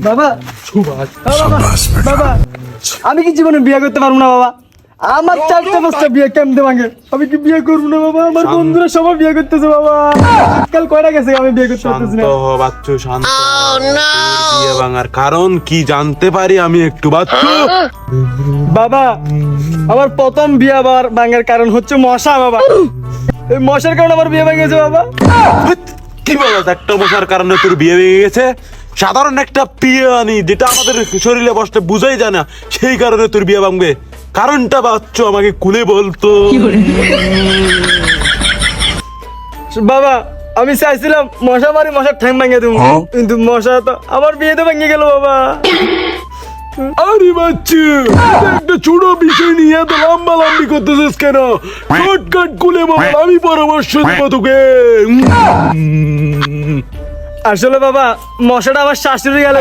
বাবা বাবা আমি কি জীবনে বিয়ে করতে পারবো না বাবা? আমার 4টা 5টা বিয়ে কেমনে ভাঙে? আমি কি বিয়ে করবো না বাবা? আমার বন্ধুরা সবাই বিয়ে করতেছে বাবা। কাল কয়টা গেছে আমি বিয়ে করতে পারতেছি না। শান্ত হ বাচ্চু, শান্ত হ। তোর বিয়ে ভাঙার কারণ কি জানতে পারি আমি একটু বাচ্চু? বাবা আমার প্রথম বিয়ে ভাঙার কারণ হচ্ছে মশা বাবা। এই মশার কারণে আমার বিয়ে ভেঙে গেছে বাবা। কি বলত, একটা মশার কারণে তোর বিয়ে ভেঙে গেছে? সাধারণ একটা পিয়ানি যেটা আমাদের শরীরে বসতে বুঝাই যায় না, সেই কারণে তোর বিয়ে ভাঙবে? কারণটা বাচ্চু আমাকে খুলে বলতো। বাবা আমি চাইছিলাম মশা মারি মশার ঠ্যাং ভেঙে দেবো, কিন্তু মশা তো আমার বিয়েতে ভেঙে গেল বাবা। আরে বাচ্চু, একটা ছোট বিষয় নিয়ে এত লম্বা লম্বি করতেছিস কেন? শর্টকাট খুলে বল, আমি পরামর্শ দেবো তোকে। আসলে বাবা মশাটা আমার শাশুড়ি গেলে